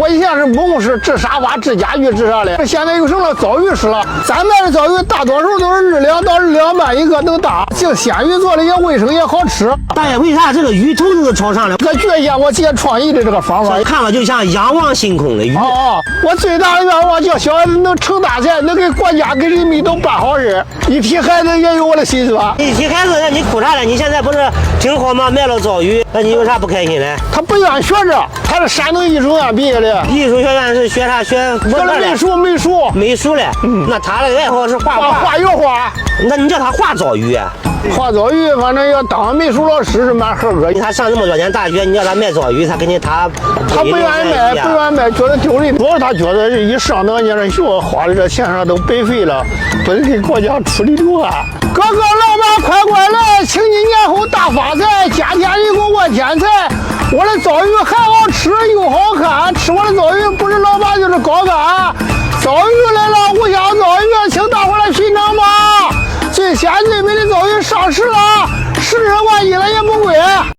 我以前是木工师，制沙发、制家具、制啥的，现在又成了枣鱼师了。咱卖的枣鱼大多数都是2到2半一个，能大，净鲜鱼做的也卫生也好吃。大爷，为啥这个鱼头都炒上来？这觉得我姐创意的这个方法，看了就像仰望星空的鱼。我最大的愿望叫小孩子能成大才，能给国家给人民都办好事。一提孩子也有我的心酸。一提孩子，那你哭啥了？你现在不是挺好吗？卖了枣鱼，那你有啥不开心的？他不愿学着，他是山东艺术院毕业的。艺术学院是学啥？学了美术嘞。那他的爱好是画油画。那你叫他画枣鱼啊？画枣鱼，反正要当美术老师是蛮合格。他上这么多年大学，你叫他卖枣鱼，他肯定他不愿意卖，觉得丢人。主要他觉得一上那年的学花的这钱上都白费了，不得给国家出力流汗。哥哥老板快过来，请你年后大发财，家家人给我添财。我的枣鱼还好吃又好看，吃我的枣鱼不是老板就是高干。枣鱼来了，五香枣鱼，请大伙来品尝吧。最鲜最美的